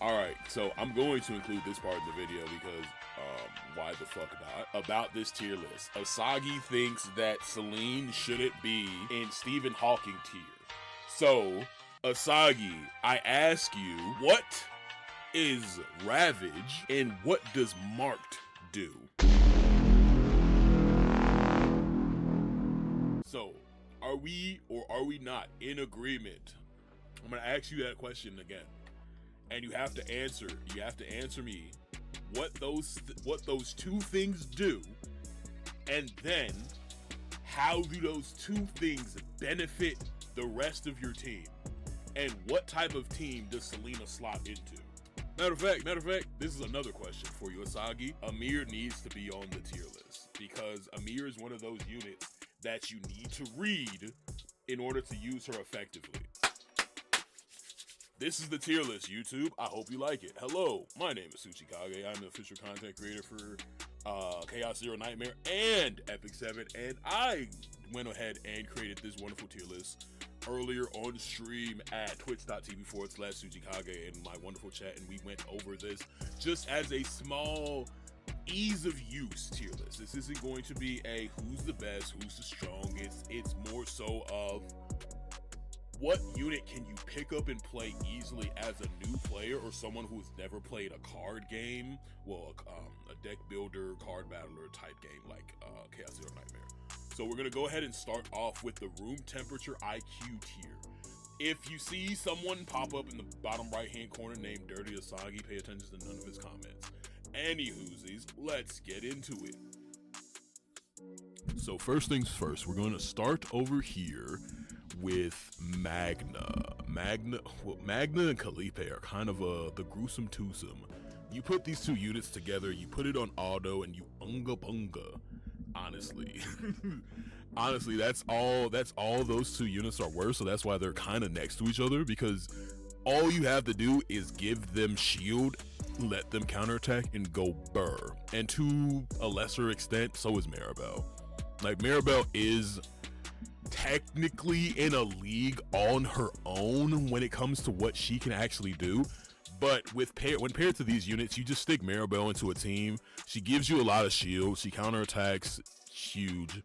Alright, so I'm going to include this part in the video because, why the fuck not? About this tier list. Asagi thinks that Celine shouldn't be in Stephen Hawking tier. So, Asagi, I ask you, what is Ravage and what does Marked do? So, are we or are we not in agreement? I'm gonna ask you that question again. And you have to answer me what those two things do, and then how do those two things benefit the rest of your team, and what type of team does Selena slot into? Matter of fact, this is another question for you, Asagi. Amir needs to be on the tier list because Amir is one of those units that you need to read in order to use her effectively. This is the tier list, YouTube. I hope you like it. Hello, my name is TsucchieKage. I'm the official content creator for Chaos Zero Nightmare and Epic 7, and I went ahead and created this wonderful tier list earlier on stream at twitch.tv/TsucchieKage in my wonderful chat, and we went over this just as a small ease of use tier list. This isn't going to be a who's the best, who's the strongest. It's more so of what unit can you pick up and play easily as a new player or someone who's never played a card game, well, a deck builder, card battler type game like Chaos Zero Nightmare. So we're gonna go ahead and start off with the room temperature IQ tier. If you see someone pop up in the bottom right hand corner named Dirty Asagi, pay attention to none of his comments. Anywhoosies, let's get into it. So first things first, we're going to start over here with Magna. Magna and Calipe are kind of the gruesome twosome. You put these two units together, you put it on auto, and you unga bunga. Honestly, honestly, that's all those two units are worth. So that's why they're kind of next to each other, because all you have to do is give them shield, let them counterattack, and go burr. And to a lesser extent, so is Maribel. Like, Maribel is technically in a league on her own when it comes to what she can actually do, but when paired to these units, you just stick Maribel into a team. She gives you a lot of shield, she counterattacks, huge.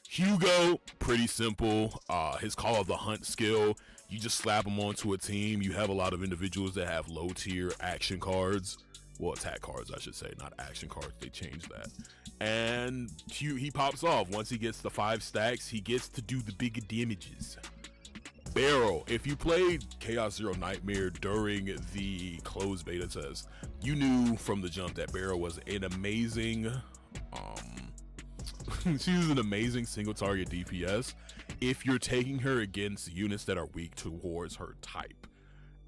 Hugo, pretty simple. His Call of the Hunt skill, you just slap him onto a team. You have a lot of individuals that have low tier action cards, well, attack cards I should say, not action cards, they changed that. And he pops off. Once he gets the 5 stacks, he gets to do the bigger damages. Barrel, if you played Chaos Zero Nightmare during the closed beta test, you knew from the jump that Barrel was an amazing, she's an amazing single target DPS if you're taking her against units that are weak towards her type.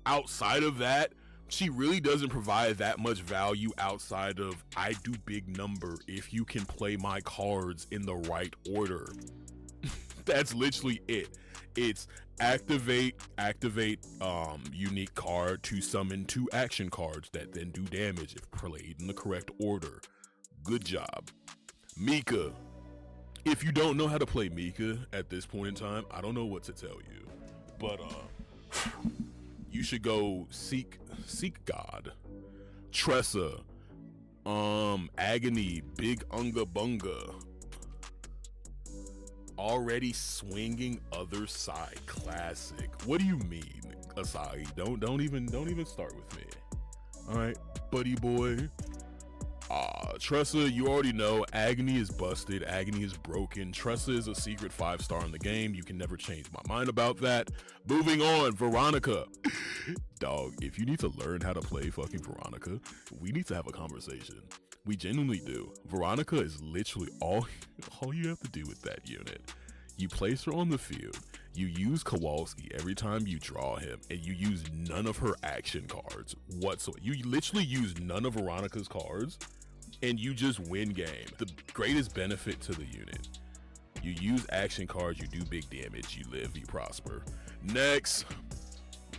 Outside of that, she really doesn't provide that much value outside of I do big number if you can play my cards in the right order. That's literally it. It's activate unique card to summon 2 action cards that then do damage if played in the correct order. Good job. Mika. If you don't know how to play Mika at this point in time, I don't know what to tell you. But you should go seek God. Tressa, Agony, Big Unga Bunga. Already swinging other side classic. What do you mean, Asagi? Don't even start with me. All right, buddy boy. Tressa, you already know Agony is busted, Agony is broken. Tressa is a secret 5-star in the game. You can never change my mind about that. Moving on, Veronica. Dog, if you need to learn how to play fucking Veronica, we need to have a conversation. We genuinely do. Veronica is literally all you have to do with that unit. You place her on the field, you use Kowalski every time you draw him, and you use none of her action cards whatsoever. You literally use none of Veronica's cards, and you just win game. The greatest benefit to the unit. You use action cards, you do big damage, you live, you prosper. Next,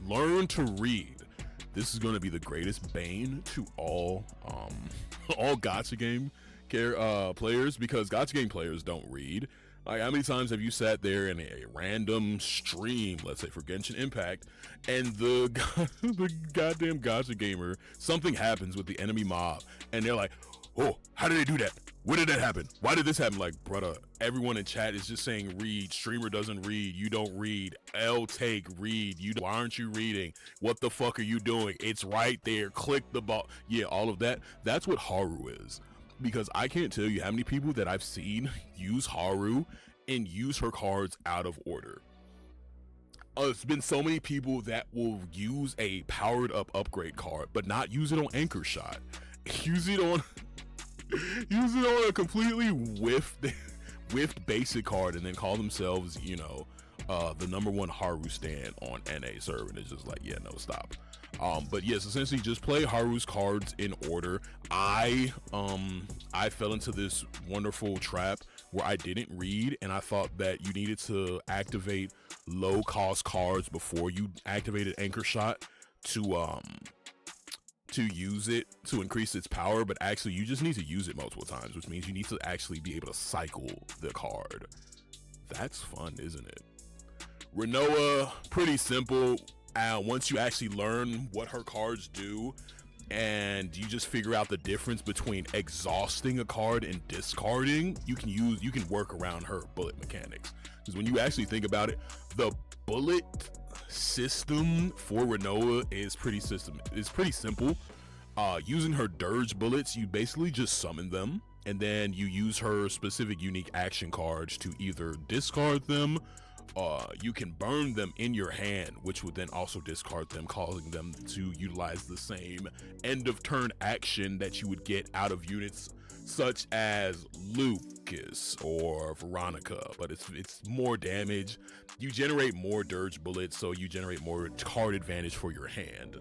learn to read. This is going to be the greatest bane to all gacha game players, because gacha game players don't read. Like, how many times have you sat there in a random stream, let's say for Genshin Impact, and the goddamn Gacha gamer, something happens with the enemy mob, and they're like, oh, how did they do that? Where did that happen? Why did this happen? Like, brother, everyone in chat is just saying read. Streamer doesn't read. You don't read. L take, read. Why aren't you reading? What the fuck are you doing? It's right there. Click the ball. Yeah, all of that. That's what Haru is. Because I can't tell you how many people that I've seen use Haru and use her cards out of order. It's been so many people that will use a powered up upgrade card, but not use it on Anchor Shot. Use it on a completely whiffed basic card, and then call themselves, you know, the #1 Haru stan on NA server. And it's just like, yeah, no, stop. But yes, essentially just play Haru's cards in order. I fell into this wonderful trap where I didn't read, and I thought that you needed to activate low cost cards before you activated Anchor Shot to use it to increase its power, but actually you just need to use it multiple times, which means you need to actually be able to cycle the card. That's fun, isn't it? Rinoa, pretty simple. Once you actually learn what her cards do, and you just figure out the difference between exhausting a card and discarding, you can work around her bullet mechanics. Because when you actually think about it, the bullet system for Rinoa is pretty simple. Using her dirge bullets, you basically just summon them, and then you use her specific unique action cards to either discard them. You can burn them in your hand, which would then also discard them, causing them to utilize the same end of turn action that you would get out of units such as Lucas or Veronica, but it's more damage. You generate more dirge bullets, so you generate more card advantage for your hand.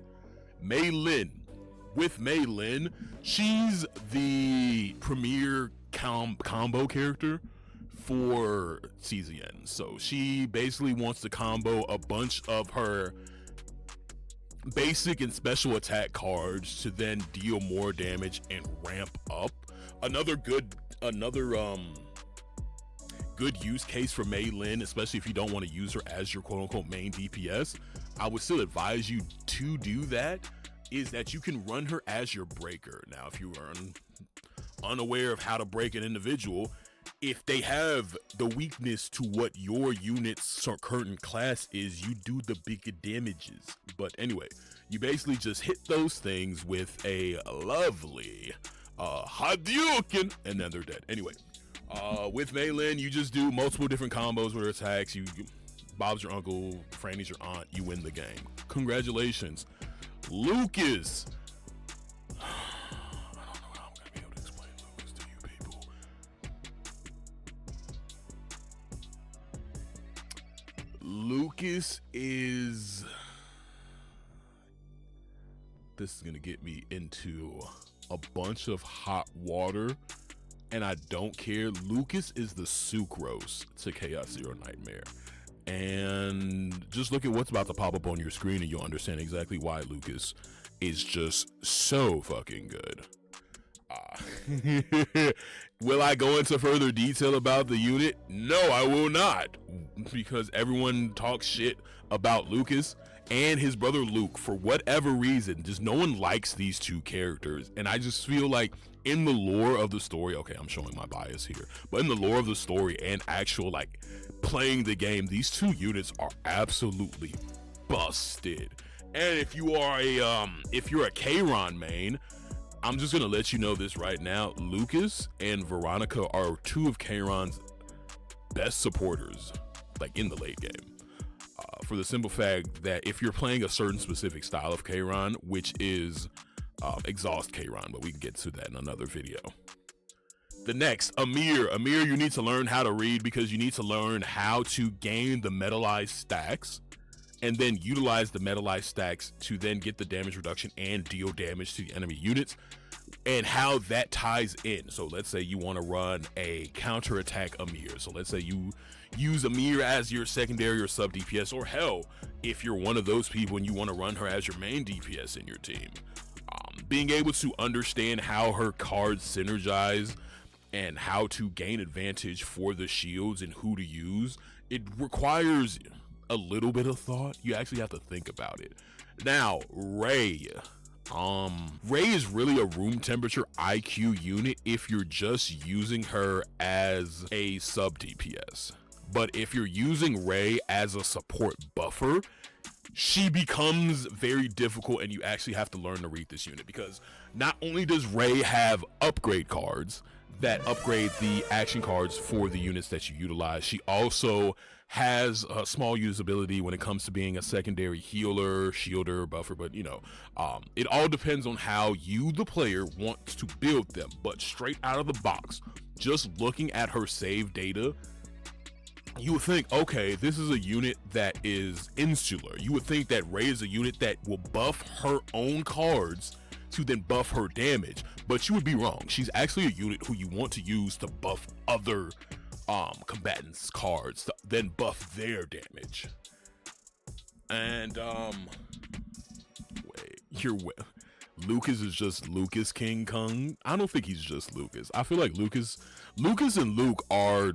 Mei Lin. With Mei Lin, she's the premier combo character for CZN. So she basically wants to combo a bunch of her basic and special attack cards to then deal more damage and ramp up. Another good use case for Mei Lin, especially if you don't want to use her as your quote-unquote main DPS, I would still advise you to do that, is that you can run her as your breaker. Now, if you are unaware of how to break an individual, if they have the weakness to what your unit's current class is, you do the bigger damages. But anyway, you basically just hit those things with a lovely Hadouken, and then they're dead. Anyway, with Mei Lin, you just do multiple different combos with her attacks. Bob's your uncle, Franny's your aunt, you win the game. Congratulations. Lucas. I don't know how I'm gonna be able to explain Lucas to you people. Lucas is... This is gonna get me into a bunch of hot water, and I don't care. Lucas is the sucrose to Chaos Zero Nightmare. And just look at what's about to pop up on your screen and you'll understand exactly why Lucas is just so fucking good. Will I go into further detail about the unit? No, I will not, because everyone talks shit about Lucas and his brother Luke for whatever reason. Just no one likes these two characters, and I just feel like in the lore of the story, okay, I'm showing my bias here, but in the lore of the story and actual like playing the game, these two units are absolutely busted. And if you are if you're a Kayron main, I'm just gonna let you know this right now. Lucas and Veronica are two of Kayron's best supporters, like in the late game. For the simple fact that if you're playing a certain specific style of Kayron, which is exhaust Kayron, but we can get to that in another video. The next, Amir. Amir, you need to learn how to read, because you need to learn how to gain the metallized stacks and then utilize the metallized stacks to then get the damage reduction and deal damage to the enemy units, and how that ties in. So let's say you want to run a counterattack Amir. So let's say you use Amir as your secondary or sub DPS, or hell, if you're one of those people and you want to run her as your main DPS in your team. Being able to understand how her cards synergize and how to gain advantage for the shields and who to use, it requires a little bit of thought. You actually have to think about it. Now, Ray is really a room temperature IQ unit if you're just using her as a sub DPS. But if you're using Ray as a support buffer, she becomes very difficult, and you actually have to learn to read this unit, because not only does Ray have upgrade cards that upgrade the action cards for the units that you utilize, she also has a small usability when it comes to being a secondary healer, shielder, buffer. But you know, it all depends on how you, the player, wants to build them. But straight out of the box, just looking at her save data, you would think, okay, this is a unit that is insular. You would think that Ray is a unit that will buff her own cards to then buff her damage, but you would be wrong. She's actually a unit who you want to use to buff other combatants' cards to then buff their damage. And Lucas is just Lucas King Kong. I don't think he's just Lucas. I feel like Lucas and Luke are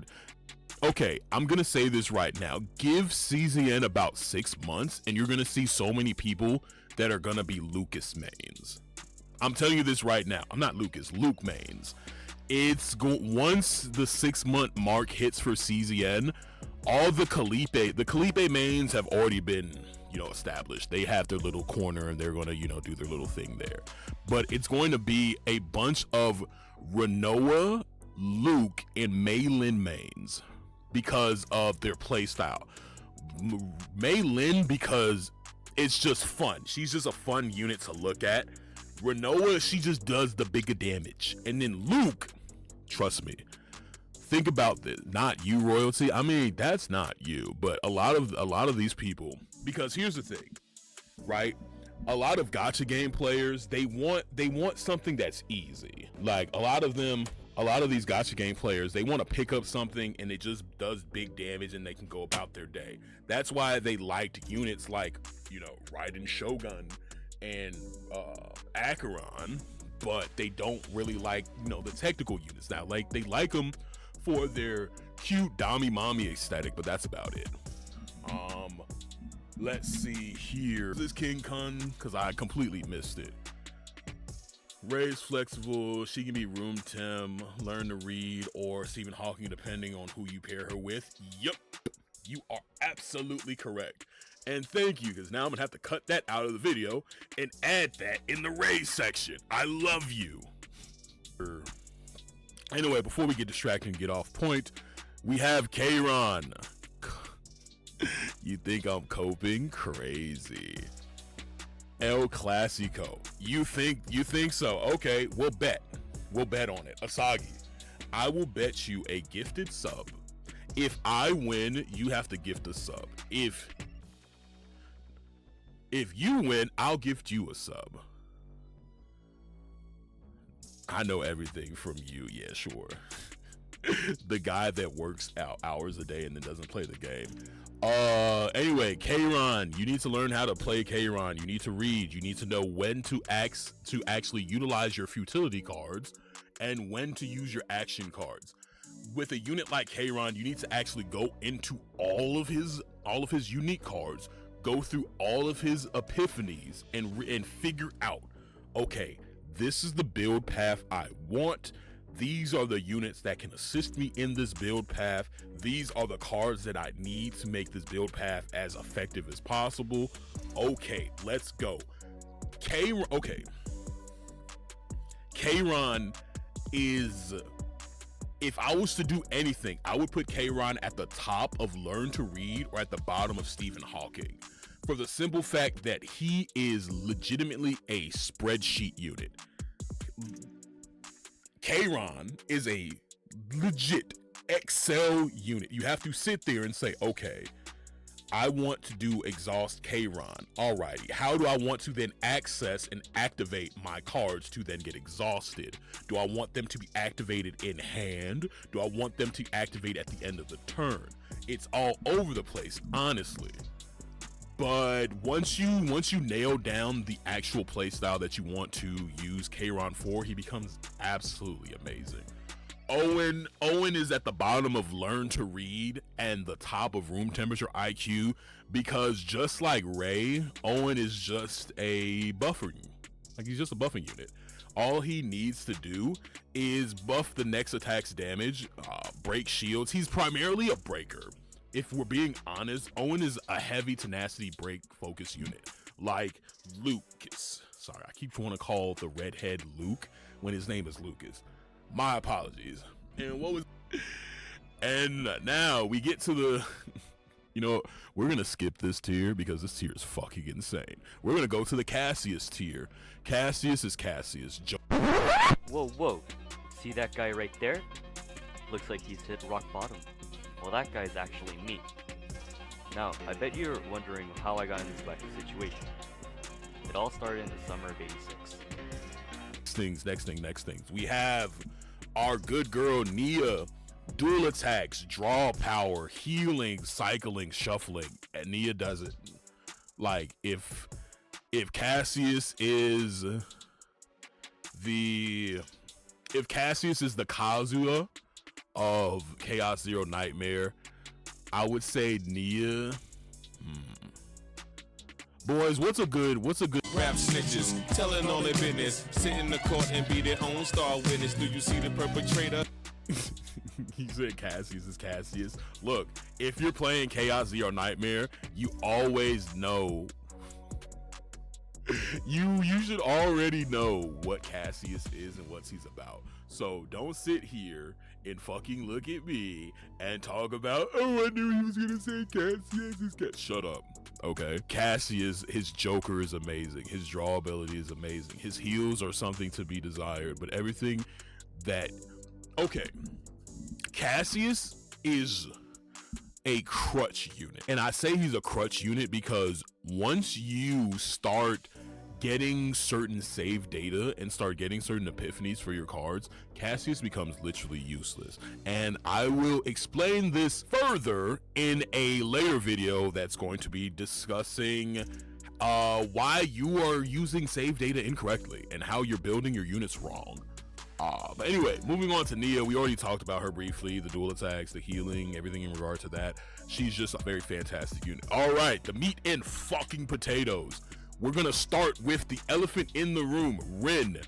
okay. I'm gonna say this right now. Give CZN about 6 months and you're gonna see so many people that are gonna be Lucas mains. I'm telling you this right now. I'm not Lucas, Luke mains. Once the 6 month mark hits for CZN, all the Calipe mains have already been, established. They have their little corner and they're gonna, do their little thing there. But it's going to be a bunch of Renoa, Luke, and Maylin mains because of their play style. Maylin because it's just fun. She's just a fun unit to look at. Renoa, she just does the bigger damage. And then Luke, trust me, think about this. Not you, royalty. I mean, that's not you, but a lot of these people, because here's the thing, right? A lot of gacha game players, they want something that's easy. Like a lot of these gacha game players, they want to pick up something and it just does big damage and they can go about their day. That's why they liked units like, Raiden Shogun and Acheron, but they don't really like, the technical units. Now, like, they like them for their cute Dami Mommy aesthetic, but that's about it. Let's see here. This is King Kun, because I completely missed it. Ray's flexible. She can be room temp, learn to read, or Stephen Hawking, depending on who you pair her with. Yup, you are absolutely correct. And thank you, because now I'm gonna have to cut that out of the video and add that in the Ray section. I love you. Anyway, before we get distracted and get off point, we have Kayron. You think I'm coping? Crazy. El Clasico. You think so? Okay, we'll bet on it. Asagi, I will bet you a gifted sub. If I win, you have to gift a sub. If you win, I'll gift you a sub. I know everything from you. Yeah, sure. The guy that works out hours a day and then doesn't play the game. Anyway, Kayron, you need to learn how to play Kayron. You need to read. You need to know when to actually utilize your futility cards and when to use your action cards. With a unit like Kayron, you need to actually go into all of his unique cards, go through all of his epiphanies, and figure out, okay, this is the build path I want. These are the units that can assist me in this build path. These are the cards that I need to make this build path as effective as possible. Okay, let's go. Kayron is, if I was to do anything, I would put Kayron at the top of Learn to Read or at the bottom of Stephen Hawking, for the simple fact that he is legitimately a spreadsheet unit. Kayron is a legit Excel unit. You have to sit there and say, okay, I want to do exhaust Kayron. Alrighty, how do I want to then access and activate my cards to then get exhausted? Do I want them to be activated in hand? Do I want them to activate at the end of the turn? It's all over the place, honestly. But once you nail down the actual playstyle that you want to use Kayron for, he becomes absolutely amazing. Owen is at the bottom of learn to read and the top of room temperature IQ, because just like Ray, Owen is just a buffer. Like, he's just a buffing unit. All he needs to do is buff the next attack's damage, break shields. He's primarily a breaker. If we're being honest, Owen is a heavy tenacity break focus unit. Like Lucas. Sorry, I keep wanting to call the redhead Luke when his name is Lucas. My apologies. And now we get to the you know, we're gonna skip this tier because this tier is fucking insane. We're gonna go to the Cassius tier. Cassius is Cassius. Whoa, see that guy right there? Looks like he's hit rock bottom. Well, that guy's actually me. Now, I bet you're wondering how I got in this wacky situation. It all started in the summer of '86. Next things. We have our good girl Nia. Dual attacks, draw power, healing, cycling, shuffling, and Nia does it. Like, if Cassius is the Kazuha of Chaos Zero Nightmare, I would say Nia. Boys, what's a good rap snitches telling all their business, sit in the court and be their own star witness? Do you see the perpetrator? He said Cassius is Cassius. Look, if you're playing Chaos Zero Nightmare, you always know. You should already know what Cassius is and what he's about. So don't sit here and fucking look at me and talk about, oh, I knew he was gonna say Cassius is Cassius. Shut up. Okay, Cassius, his Joker is amazing. His draw ability is amazing. His heals are something to be desired, but everything that, okay, Cassius is a crutch unit. And I say he's a crutch unit because once you start getting certain save data and start getting certain epiphanies for your cards, Cassius becomes literally useless. And I will explain this further in a later video that's going to be discussing why you are using save data incorrectly and how you're building your units wrong. But anyway, moving on to Nia, we already talked about her briefly, the dual attacks, the healing, everything in regard to that. She's just a very fantastic unit. All right, the meat and fucking potatoes. We're gonna start with the elephant in the room, Rin.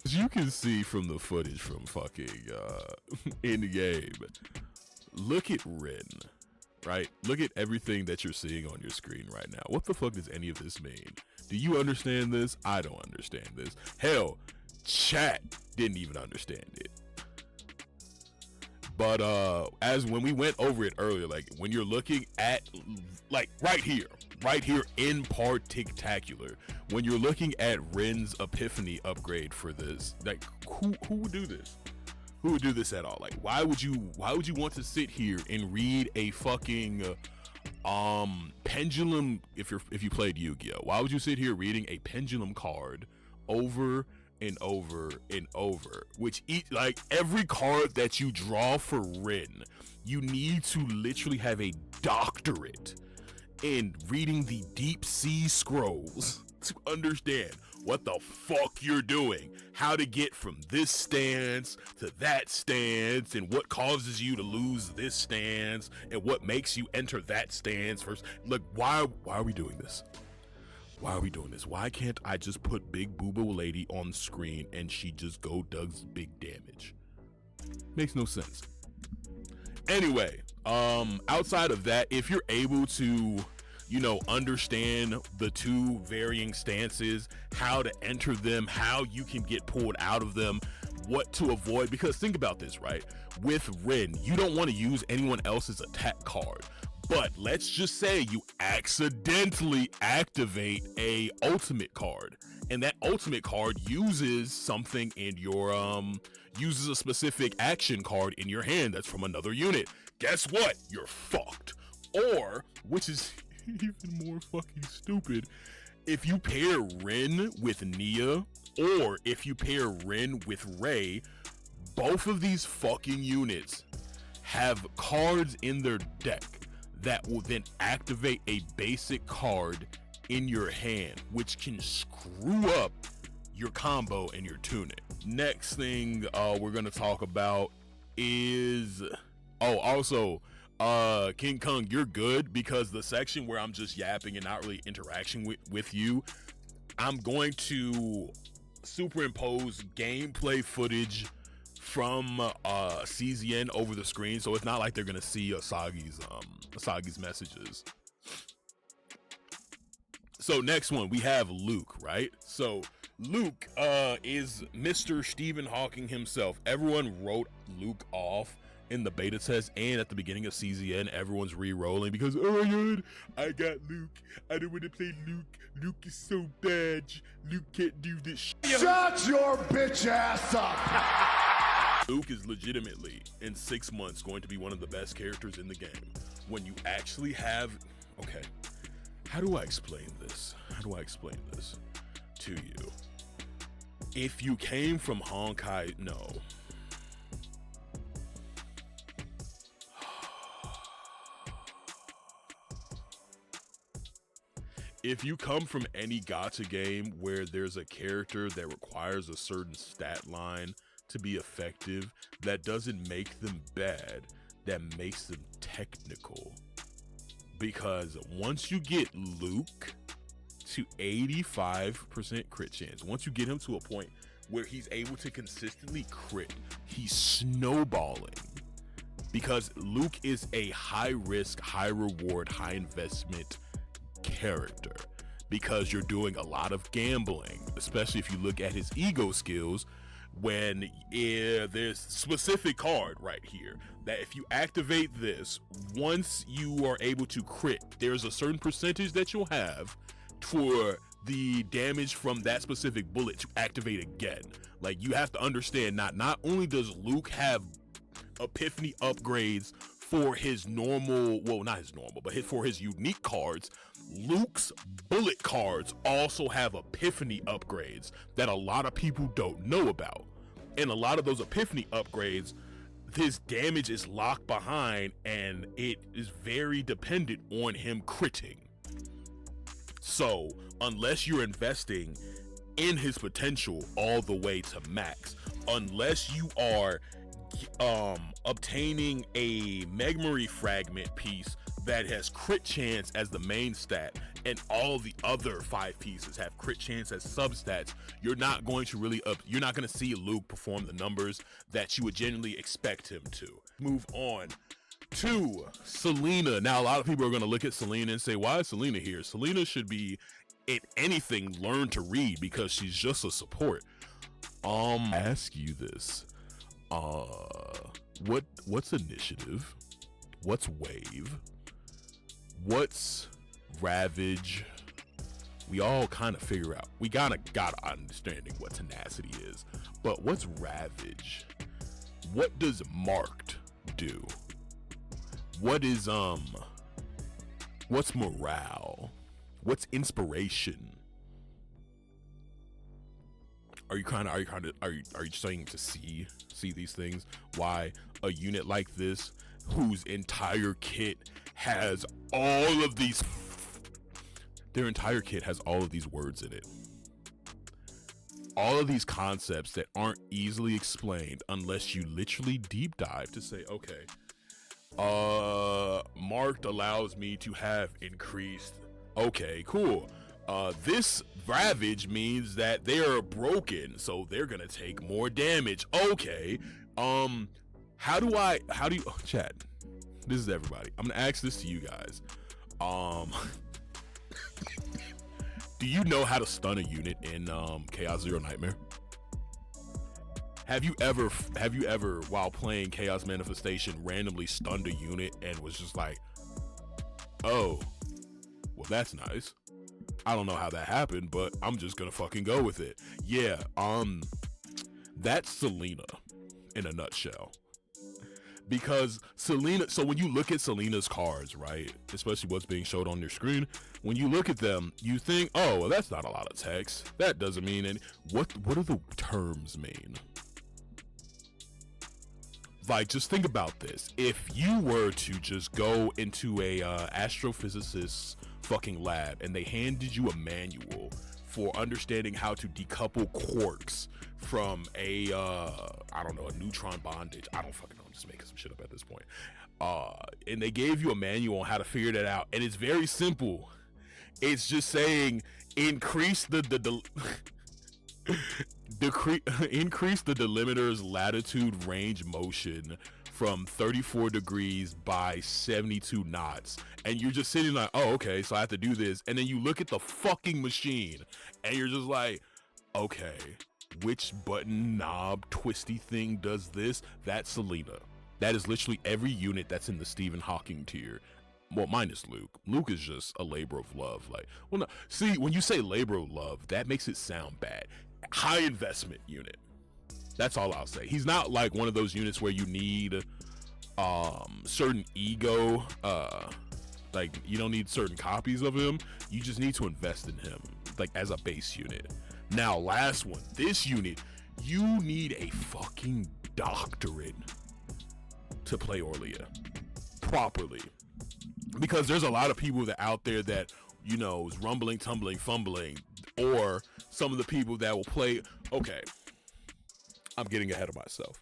As you can see from the footage from fucking in the game, look at Rin, right? Look at everything that you're seeing on your screen right now. What the fuck does any of this mean? Do you understand this? I don't understand this. Hell, chat didn't even understand it. But as when we went over it earlier, like when you're looking at, like right here in Particular, when you're looking at Rin's Epiphany upgrade for this, like who would do this? Who would do this at all? Like, why would you want to sit here and read a fucking pendulum? If you played Yu-Gi-Oh, why would you sit here reading a pendulum card over and over and over? Which like every card that you draw for Rin, you need to literally have a doctorate in reading the deep sea scrolls to understand what the fuck you're doing, how to get from this stance to that stance, and what causes you to lose this stance, and what makes you enter that stance first. Look, why are we doing this? Why are we doing this? Why can't I just put Big Boobo Lady on screen and she just go does big damage? Makes no sense. Anyway, outside of that, if you're able to, you know, understand the two varying stances, how to enter them, how you can get pulled out of them, what to avoid, because think about this, right? With Rin, you don't want to use anyone else's attack card. But let's just say you accidentally activate a ultimate card, and that ultimate card uses something in your uses a specific action card in your hand that's from another unit. Guess what? You're fucked. Or, which is even more fucking stupid, if you pair Rin with Nia, or if you pair Rin with Ray, both of these fucking units have cards in their deck that will then activate a basic card in your hand, which can screw up your combo and your tunic. Next thing we're gonna talk about is also King Kong, you're good, because the section where I'm just yapping and not really interacting with you, I'm going to superimpose gameplay footage from CZN over the screen, so it's not like they're gonna see Asagi's messages. So next one, we have Luke, right? So Luke is Mr. Stephen Hawking himself. Everyone wrote Luke off in the beta test and at the beginning of CZN. Everyone's re-rolling because, oh my god, I got Luke. I don't want to play Luke. Luke is so bad. Luke can't do this shit. Shut your bitch ass up! Luke is legitimately, in 6 months, going to be one of the best characters in the game. When you actually have, okay, how do I explain this? How do I explain this to you? If you came from Honkai, no. If you come from any gacha game where there's a character that requires a certain stat line to be effective, that doesn't make them bad, that makes them technical. Because once you get Luke to 85% crit chance, once you get him to a point where he's able to consistently crit, he's snowballing. Because Luke is a high risk, high reward, high investment character, because you're doing a lot of gambling, especially if you look at his ego skills. When there's a specific card right here that if you activate this, once you are able to crit, there's a certain percentage that you'll have for the damage from that specific bullet to activate again. Like, you have to understand, not only does Luke have epiphany upgrades for his normal, well, not his normal, but for his unique cards, Luke's bullet cards also have epiphany upgrades that a lot of people don't know about. And a lot of those epiphany upgrades, his damage is locked behind, and it is very dependent on him critting. So unless you're investing in his potential all the way to max, unless you are obtaining a memory fragment piece that has crit chance as the main stat, and all the other 5 pieces have crit chance as substats, you're not going to you're not going to see Luke perform the numbers that you would genuinely expect him to. Move on to Selena. Now, a lot of people are going to look at Selena and say, why is Selena here? Selena should be, if anything, learn to read, because she's just a support. Ask you this. What's initiative? What's wave? What's ravage? We all kind of figure out. We got understanding what tenacity is, but what's ravage? What does marked do? What is what's morale? What's inspiration? Are you starting to see these things? Why a unit like this, whose entire kit has all of these, their entire kit has all of these words in it, all of these concepts that aren't easily explained unless you literally deep dive to say, okay, marked allows me to have increased, okay, cool, this ravage means that they are broken, so they're gonna take more damage, okay, how do you chat, this is everybody, I'm gonna ask this to you guys, do you know how to stun a unit in Chaos Zero Nightmare? Have you ever while playing Chaos Manifestation randomly stunned a unit and was just like, oh, well, that's nice, I don't know how that happened, but I'm just gonna fucking go with it? Yeah, that's Selena in a nutshell. Because Selena, so when you look at Selena's cards, right, especially what's being showed on your screen, when you look at them, you think, oh, well, that's not a lot of text. That doesn't mean any. What do the terms mean? Like, just think about this. If you were to just go into a astrophysicist's fucking lab and they handed you a manual for understanding how to decouple quarks from a I don't know, a neutron bondage. I don't fucking know, I'm just making some shit up at this point. And they gave you a manual on how to figure that out, and it's very simple. It's just saying increase the increase the delimiter's latitude range motion from 34 degrees by 72 knots. And you're just sitting like, oh, okay, so I have to do this. And then you look at the fucking machine and you're just like, okay, which button knob twisty thing does this? That's Selena. That is literally every unit that's in the Stephen Hawking tier. Well, minus Luke. Luke is just a labor of love. Like, well, no, see, when you say labor of love, that makes it sound bad. High investment unit. That's all I'll say. He's not like one of those units where you need certain ego. Like, you don't need certain copies of him. You just need to invest in him, like, as a base unit. Now, last one. This unit, you need a fucking doctorate to play Orlia properly, because there's a lot of people that out there that, you know, is rumbling, tumbling, fumbling, or some of the people that will play. Okay, I'm getting ahead of myself.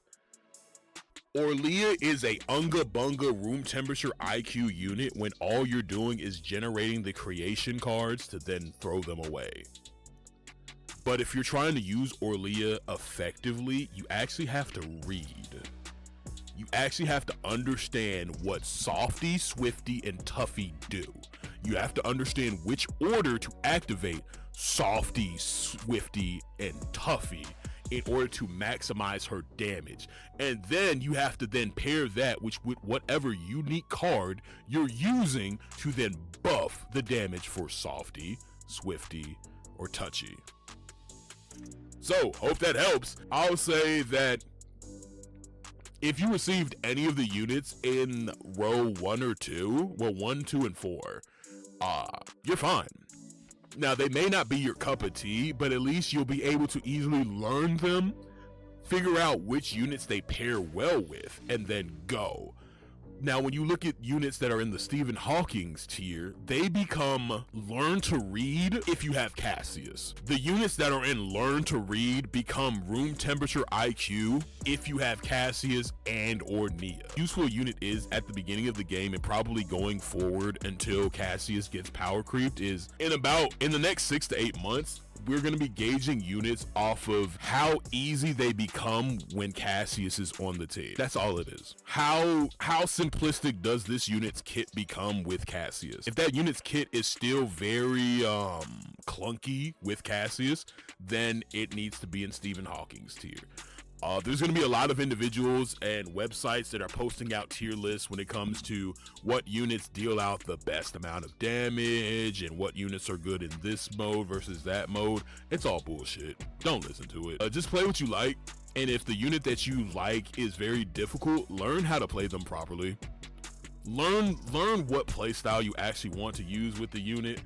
Orlia is a unga bunga room temperature IQ unit when all you're doing is generating the creation cards to then throw them away. But if you're trying to use Orlia effectively, you actually have to read. You actually have to understand what Softy, Swifty, and Tuffy do. You have to understand which order to activate Softy, Swifty, and Tuffy in order to maximize her damage. And then you have to then pair that with whatever unique card you're using to then buff the damage for Softy, Swifty, or Touchy. So, hope that helps. I'll say that if you received any of the units in row 1 or 2, well, 1, 2, and 4, you're fine. Now, they may not be your cup of tea, but at least you'll be able to easily learn them, figure out which units they pair well with, and then go. Now, when you look at units that are in the Stephen Hawking's tier, they become learn to read if you have Cassius. The units that are in learn to read become room temperature IQ if you have Cassius and or Nia. Useful unit is at the beginning of the game and probably going forward until Cassius gets power creeped is in the next 6 to 8 months. We're going to be gauging units off of how easy they become when Cassius is on the team. That's all it is. How simplistic does this unit's kit become with Cassius? If that unit's kit is still very clunky with Cassius, then it needs to be in Stephen Hawking's tier. There's going to be a lot of individuals and websites that are posting out tier lists when it comes to what units deal out the best amount of damage and what units are good in this mode versus that mode. It's all bullshit. Don't listen to it. Just play what you like, and if the unit that you like is very difficult, learn how to play them properly. Learn what playstyle you actually want to use with the unit.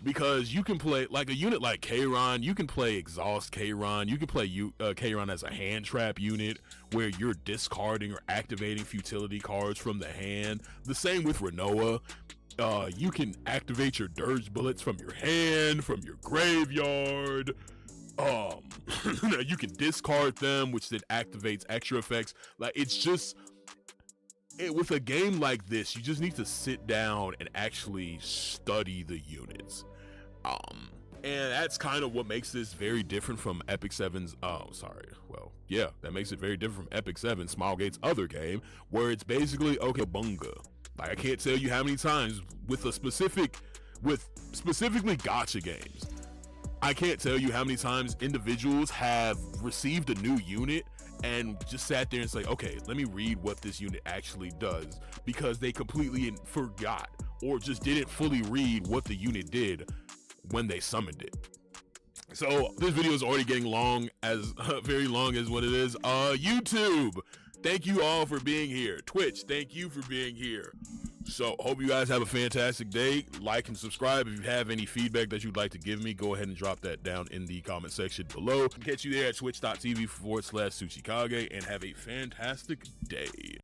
Because you can play, like a unit like Kayron, you can play Exhaust Kayron, you can play Kayron as a hand trap unit where you're discarding or activating futility cards from the hand. The same with Renoa. You can activate your Dirge Bullets from your hand, from your graveyard. You can discard them, which then activates extra effects. Like, it's just... with a game like this, you just need to sit down and actually study the units. And that's kind of what makes this very different from Epic 7's, that makes it very different from Epic 7, Smilegate's other game, where it's basically, okay, bunga. Like, I can't tell you how many times with specifically gacha games, I can't tell you how many times individuals have received a new unit and just sat there and say, okay, let me read what this unit actually does, because they completely forgot or just didn't fully read what the unit did when they summoned it. So this video is already getting long, as very long as what it is. YouTube, thank you all for being here. Twitch, thank you for being here. So hope you guys have a fantastic day. Like and subscribe. If you have any feedback that you'd like to give me, go ahead and drop that down in the comment section below. Catch you there at twitch.tv/TsucchieKage, and have a fantastic day.